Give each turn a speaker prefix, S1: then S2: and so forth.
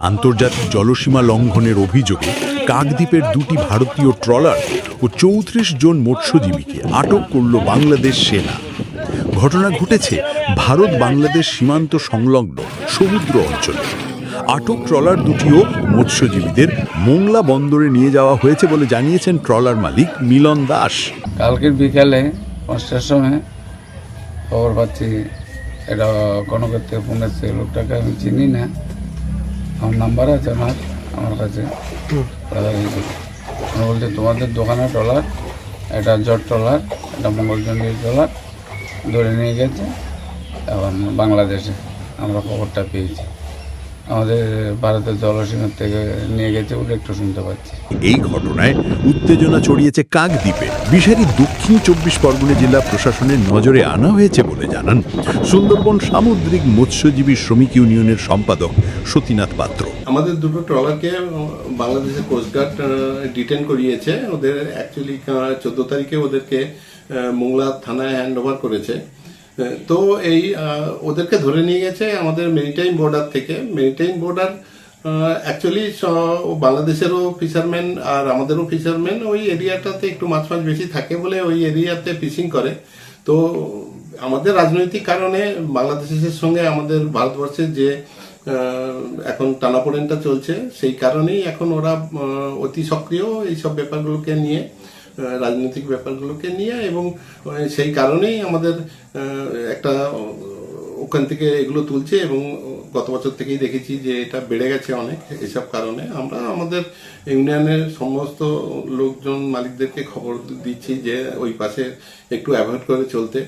S1: আন্তর্জাতিক জলসীমা লঙ্ঘনের অভিযোগে কাকদ্বীপের দুটি ভারতীয় ট্রলার ও ৩৪ জন মৎস্যজীবীকে আটক করল বাংলাদেশ সেনা। ঘটনা ঘটেছে ভারত বাংলাদেশ সীমান্ত সংলগ্ন সমুদ্র অঞ্চলে। আটক ট্রলার দুটিও মৎস্যজীবীদের মোংলা বন্দরে নিয়ে যাওয়া হয়েছে বলে জানিয়েছেন ট্রলার মালিক মিলন দাস।
S2: কালকের বিকালে ৫টার সময় খবর পাচ্ছি এটা কনকের থেকে ফোন এসছে, লোকটাকে আমি চিনি না, আমার নাম্বার আছে আমার কাছে। বলছে তোমাদের দোকানে ট্রলার, এটা জট ট্রলার, এটা মঙ্গলচন্ডী ট্রলার ধরে নিয়ে গেছে এখন বাংলাদেশে। আমরা খবরটা পেয়েছি, আমাদের ভারতের জলসীমার থেকে নিয়ে গেছে বলে একটু শুনতে পাচ্ছি।
S1: এই ঘটনায় উত্তেজনা ছড়িয়েছে কাকদ্বীপে। বিষয়টি দক্ষিণ ২৪ পরগনা জেলা প্রশাসনের নজরে আনা হয়েছে বলে জানান সুন্দরবন সামুদ্রিক মৎস্যজীবী শ্রমিক ইউনিয়নের সম্পাদক সতীনাথ পাত্র।
S3: আমাদের দুটো ট্রলারকে বাংলাদেশের কোস্টগার্ড ডিটেন করিয়েছে। ওদের অ্যাকচুয়ালি 14 তারিখে ওদেরকে মোংলা থানায় হ্যান্ড ওভার করেছে। তো এই ওদেরকে ধরে নিয়ে গেছে আমাদের মেরিটাইম বর্ডার থেকে। মেরিটাইম বর্ডার অ্যাকচুয়ালি বাংলাদেশেরও ফিশারম্যান আর আমাদেরও ফিশারম্যান ওই এরিয়াটাতে একটু মাছ বেশি থাকে বলে ওই এরিয়াতে ফিশিং করে। তো আমাদের রাজনৈতিক কারণে বাংলাদেশের সঙ্গে আমাদের ভারতবর্ষের যে এখন টানাপোড়েনটা চলছে, সেই কারণেই এখন ওরা অতি সক্রিয় এইসব ব্যাপারগুলোকে নিয়ে, রাজনৈতিক ব্যাপারগুলোকে নিয়ে, এবং সেই কারণেই আমাদের একটা ওখান থেকে এগুলো তুলছে। এবং গত বছর থেকেই দেখেছি যে এটা বেড়ে গেছে অনেক। এসব কারণে আমরা আমাদের ইউনিয়নের সমস্ত লোকজন মালিকদেরকে খবর দিচ্ছি যে ওই পাশে একটু অ্যাভয়েড করে চলতে।